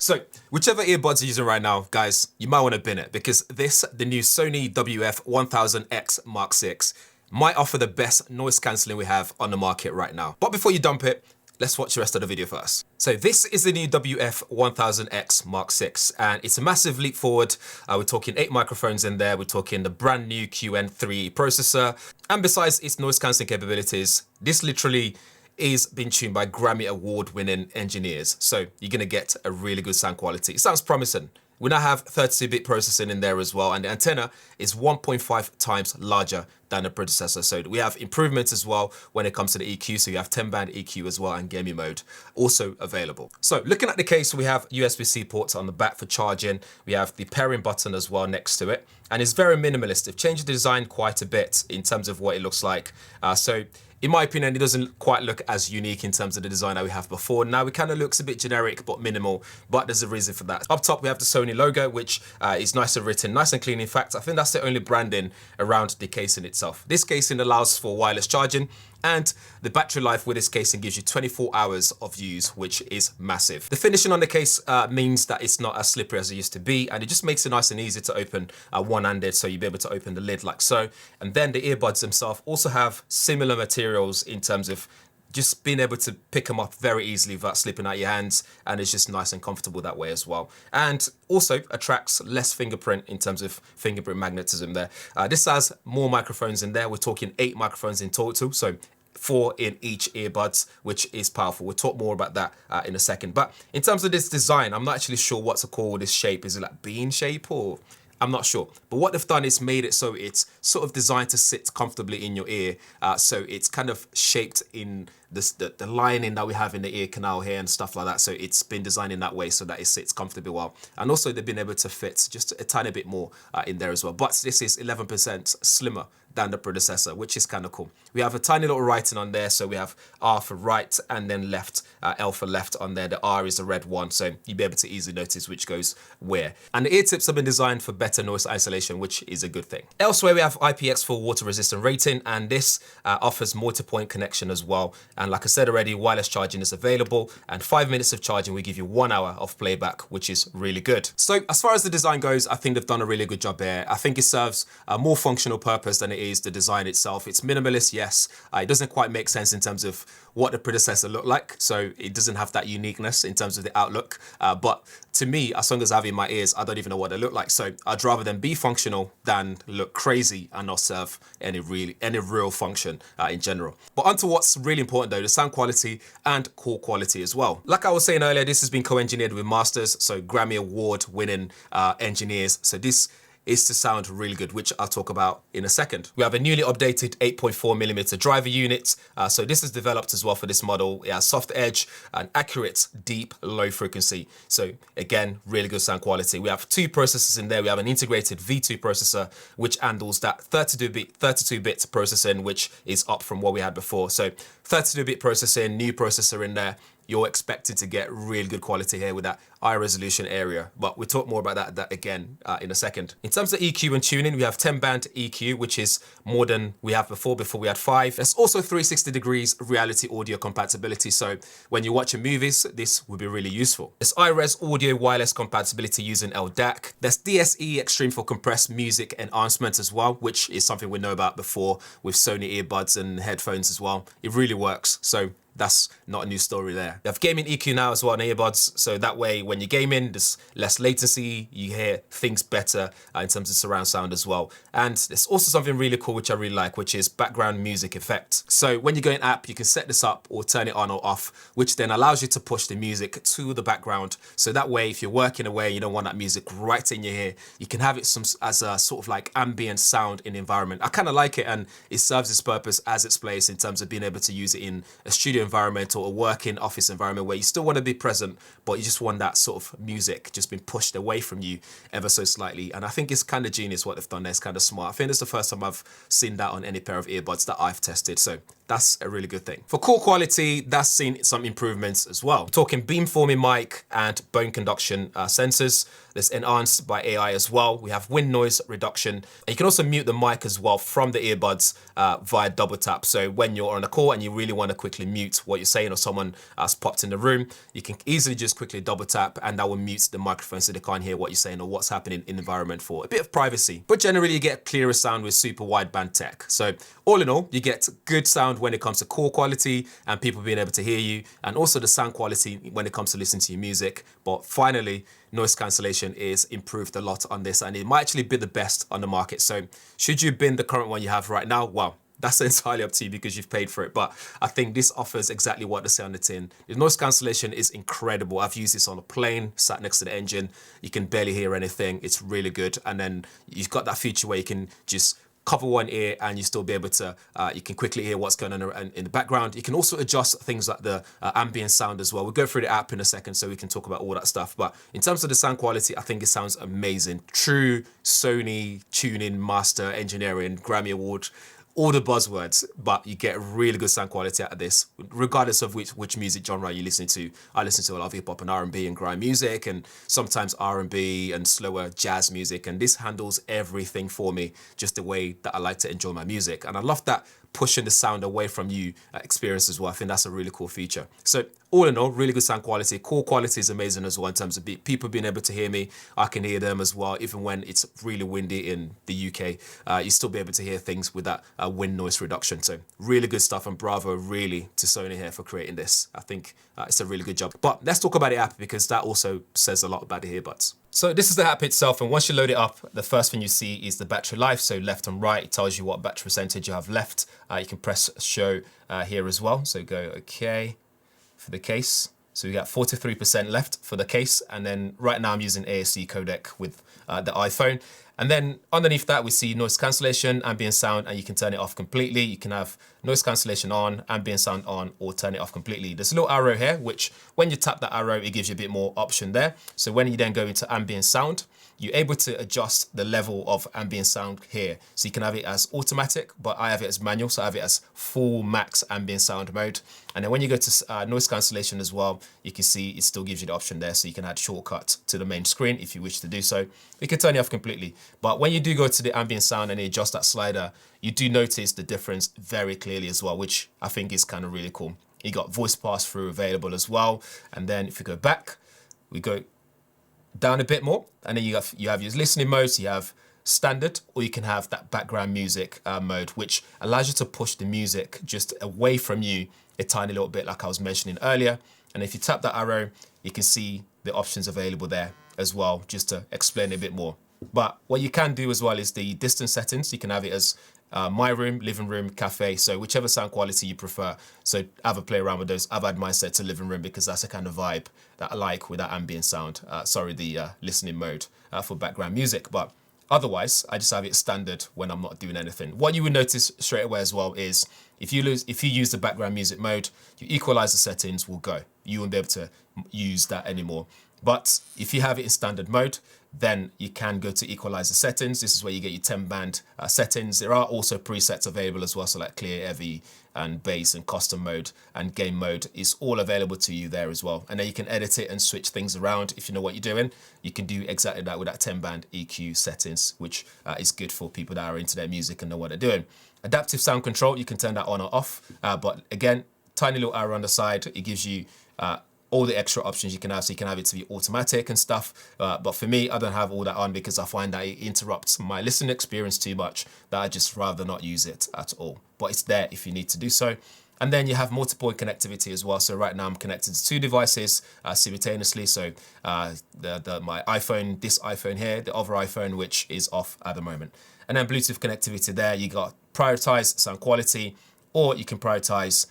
So whichever earbuds you're using right now, guys, you might want to bin it because the new Sony WF-1000XM6, might offer the best noise cancelling we have on the market right now. But before you dump it, let's watch the rest of the video first. So this is the new WF-1000XM6, and it's a massive leap forward. We're talking 8 microphones in there. We're talking the brand new QN3e processor. And besides its noise cancelling capabilities, this literally is being tuned by Grammy award-winning engineers. So you're gonna get a really good sound quality. It sounds promising. We now have 32-bit processing in there as well, and the antenna is 1.5 times larger than the predecessor. So we have improvements as well when it comes to the EQ. So you have 10-band EQ as well, and gaming mode also available. So looking at the case, we have USB-C ports on the back for charging. We have the pairing button as well next to it, and it's very minimalist. They've changed the design quite a bit in terms of what it looks like. So in my opinion, it doesn't quite look as unique in terms of the design that we have before. Now it kind of looks a bit generic but minimal, but there's a reason for that. Up top, we have the Sony logo, which is nice and written, nice and clean. In fact, I think that's the only branding around the casing itself. This casing allows for wireless charging, and the battery life with this casing gives you 24 hours of use, which is massive. The finishing on the case means that it's not as slippery as it used to be, and it just makes it nice and easy to open one-handed, so you'll be able to open the lid like so. And then the earbuds themselves also have similar materials in terms of just being able to pick them up very easily without slipping out your hands, and it's just nice and comfortable that way as well. And also attracts less fingerprint in terms of fingerprint magnetism there. This has more microphones in there. We're talking 8 microphones in total, so 4 in each earbuds, which is powerful. We'll talk more about that in a second. But in terms of this design, I'm not actually sure what to call this shape. Is it like bean shape, or I'm not sure. But what they've done is made it so it's sort of designed to sit comfortably in your ear. So it's kind of shaped in the lining that we have in the ear canal here and stuff like that. So it's been designed in that way so that it sits comfortably well. And also they've been able to fit just a tiny bit more in there as well. But this is 11% slimmer than the predecessor, which is kind of cool. We have a tiny little writing on there. So we have R for right and then left, L for left on there. The R is the red one. So you'll be able to easily notice which goes where. And the ear tips have been designed for better noise isolation, which is a good thing. Elsewhere, we have IPX4 water resistant rating, and this offers multi-point connection as well. And like I said already, wireless charging is available, and 5 minutes of charging will give you 1 hour of playback, which is really good. So as far as the design goes, I think they've done a really good job here. I think it serves a more functional purpose than it is the design itself. It's minimalist, yes. It doesn't quite make sense in terms of what the predecessor looked like. So it doesn't have that uniqueness in terms of the outlook. But to me, as long as I have it in my ears, I don't even know what they look like. So I'd rather them be functional than look crazy and not serve any real function in general. But onto what's really important though, the sound quality and call quality as well. Like I was saying earlier, this has been co-engineered with masters, so Grammy award winning engineers. So this is to sound really good, which I'll talk about in a second. We have a newly updated 8.4mm driver unit. So this is developed as well for this model. It has soft edge and accurate, deep, low frequency. So again, really good sound quality. We have 2 processors in there. We have an integrated V2 processor, which handles that 32-bit processing, which is up from what we had before. So 32-bit processing, new processor in there. You're expected to get really good quality here with that high resolution area, but we'll talk more about that again in a second. In terms of EQ and tuning, we have 10-band EQ, which is more than we have before we had 5. There's also 360 degrees reality audio compatibility, so when you're watching movies, this will be really useful. There's iRes audio wireless compatibility using LDAC. There's DSE Extreme for compressed music enhancement as well, which is something we know about before with Sony earbuds and headphones as well. It really works, so that's not a new story there. You have gaming EQ now as well on earbuds, so that way when you're gaming, there's less latency, you hear things better in terms of surround sound as well. And there's also something really cool which I really like, which is background music effect. So when you go in app, you can set this up or turn it on or off, which then allows you to push the music to the background. So that way, if you're working away, you don't want that music right in your ear, you can have it as a sort of like ambient sound in the environment. I kind of like it, and it serves its purpose as its place in terms of being able to use it in a studio environment or a working office environment where you still want to be present, but you just want that sort of music just being pushed away from you ever so slightly. And I think it's kind of genius what they've done there. It's kind of smart. I think it's the first time I've seen that on any pair of earbuds that I've tested. So that's a really good thing. For call quality, that's seen some improvements as well. We're talking beamforming mic and bone conduction sensors. That's enhanced by AI as well. We have wind noise reduction. And you can also mute the mic as well from the earbuds via double tap. So when you're on a call and you really want to quickly mute what you're saying, or someone has popped in the room, you can easily just quickly double tap and that will mute the microphone so they can't hear what you're saying or what's happening in the environment for a bit of privacy. But generally you get clearer sound with super wideband tech. So all in all, you get good sound when it comes to call quality and people being able to hear you, and also the sound quality when it comes to listening to your music. But finally, noise cancellation is improved a lot on this, and it might actually be the best on the market. So should you bin the current one you have right now? Well, that's entirely up to you because you've paid for it. But I think this offers exactly what they say on the tin. The noise cancellation is incredible. I've used this on a plane, sat next to the engine. You can barely hear anything. It's really good. And then you've got that feature where you can just cover one ear and you still be able to, you can quickly hear what's going on in the background. You can also adjust things like the ambient sound as well. We'll go through the app in a second so we can talk about all that stuff. But in terms of the sound quality, I think it sounds amazing. True Sony tuning master engineering, Grammy Award, all the buzzwords, but you get really good sound quality out of this, regardless of which music genre you listen to. I listen to a lot of hip hop and R&B and grime music, and sometimes R&B and slower jazz music, and this handles everything for me just the way that I like to enjoy my music. And I love that pushing the sound away from you experience as well. I think that's a really cool feature. So all in all, really good sound quality. Call quality is amazing as well in terms of people being able to hear me. I can hear them as well, even when it's really windy in the UK. You still be able to hear things with that wind noise reduction. So really good stuff, and bravo really to Sony here for creating this. I think it's a really good job. But let's talk about the app because that also says a lot about the earbuds. So this is the app itself, and once you load it up, the first thing you see is the battery life. So left and right, it tells you what battery percentage you have left. You can press show here as well. So go okay for the case. So we got 43% left for the case. And then right now I'm using AAC codec with the iPhone. And then underneath that, we see noise cancellation, ambient sound, and you can turn it off completely. You can have noise cancellation on, ambient sound on, or turn it off completely. There's a little arrow here, which when you tap that arrow, it gives you a bit more option there. So when you then go into ambient sound, you're able to adjust the level of ambient sound here. So you can have it as automatic, but I have it as manual. So I have it as full max ambient sound mode. And then when you go to noise cancellation as well, you can see it still gives you the option there. So you can add shortcut to the main screen if you wish to do so. You can turn it off completely. But when you do go to the ambient sound and you adjust that slider, you do notice the difference very clearly as well, which I think is kind of really cool. You got voice pass-through available as well. And then if you go back, we go down a bit more, and then you have your listening modes. You have standard, or you can have that background music mode, which allows you to push the music just away from you a tiny little bit, like I was mentioning earlier. And if you tap that arrow, you can see the options available there as well, just to explain a bit more. But what you can do as well is the distance settings. You can have it as my room, living room, cafe, so whichever sound quality you prefer. So have a play around with those. I've had mine set to living room because that's the kind of vibe that I like with that ambient sound. The listening mode for background music. But otherwise, I just have it standard when I'm not doing anything. What you would notice straight away as well is if you use the background music mode, your equalizer settings will go. You won't be able to use that anymore. But if you have it in standard mode, then you can go to equalizer settings. This is where you get your 10 band settings. There are also presets available as well, so like clear, heavy, and bass, and custom mode, and game mode is all available to you there as well. And then you can edit it and switch things around if you know what you're doing. You can do exactly that with that 10 band EQ settings, which is good for people that are into their music and know what they're doing. Adaptive sound control, you can turn that on or off. But again, tiny little arrow on the side, it gives you all the extra options you can have. So you can have it to be automatic and stuff. But for me, I don't have all that on because I find that it interrupts my listening experience too much, that I just rather not use it at all. But it's there if you need to do so. And then you have multiple connectivity as well. So right now I'm connected to 2 devices simultaneously. So my iPhone, this iPhone here, the other iPhone, which is off at the moment. And then Bluetooth connectivity there, you got prioritize sound quality, or you can prioritize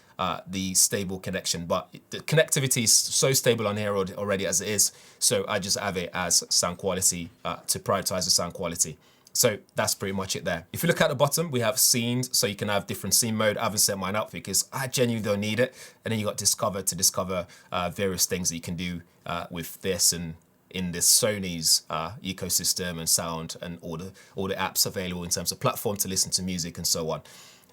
the stable connection. But the connectivity is so stable on here already as it is. So I just have it as sound quality to prioritize the sound quality. So that's pretty much it there. If you look at the bottom, we have scenes. So you can have different scene mode. I haven't set mine up because I genuinely don't need it. And then you got discover to discover various things that you can do with this and in this Sony's ecosystem and sound and all the apps available in terms of platform to listen to music and so on.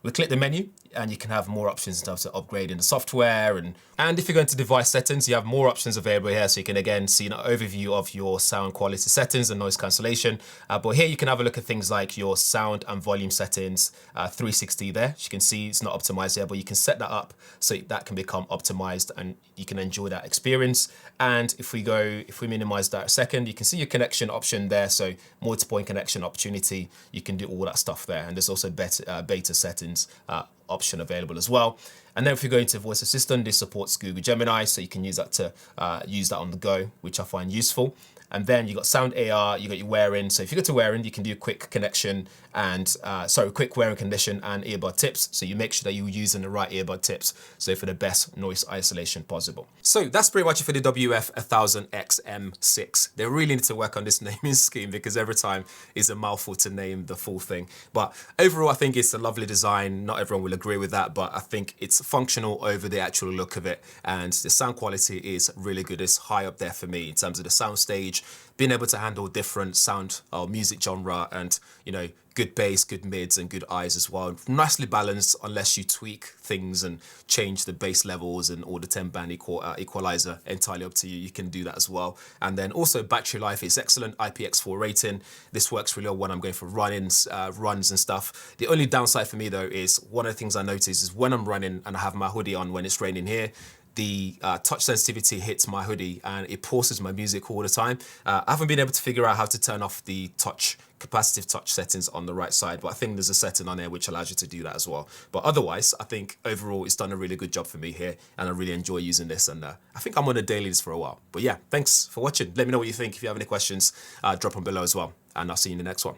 We click the menu and you can have more options in terms of upgrading the software. And if you go into device settings, you have more options available here. So you can again see an overview of your sound quality settings and noise cancellation. But here you can have a look at things like your sound and volume settings, 360 there. As you can see, it's not optimized here, but you can set that up so that can become optimized and you can enjoy that experience. And if we minimize that a second, you can see your connection option there. So multi-point connection opportunity, you can do all that stuff there. And there's also beta settings option available as well. And then if you go into voice assistant, this supports Google Gemini, so you can use that to use that on the go, which I find useful. And then you got sound AR, you got your wearing. So if you go to wearing, you can do a quick connection and quick wearing condition and earbud tips. So you make sure that you're using the right earbud tips, so for the best noise isolation possible. So that's pretty much it for the WF-1000XM6. They really need to work on this naming scheme because every time is a mouthful to name the full thing. But overall, I think it's a lovely design. Not everyone will agree with that, but I think it's functional over the actual look of it. And the sound quality is really good. It's high up there for me in terms of the sound stage, being able to handle different sound or music genre and, you know, good bass, good mids and good highs as well. Nicely balanced unless you tweak things and change the bass levels and or the 10-band equalizer, entirely up to you. You can do that as well. And then also battery life is excellent, IPX4 rating. This works really well when I'm going for runs and stuff. The only downside for me though is one of the things I notice is when I'm running and I have my hoodie on when it's raining here, the touch sensitivity hits my hoodie and it pauses my music all the time. I haven't been able to figure out how to turn off the capacitive touch settings on the right side, but I think there's a setting on there which allows you to do that as well. But otherwise, I think overall it's done a really good job for me here and I really enjoy using this, and I think I'm on a daily this for a while. But yeah, thanks for watching. Let me know what you think. If you have any questions, drop them below as well, and I'll see you in the next one.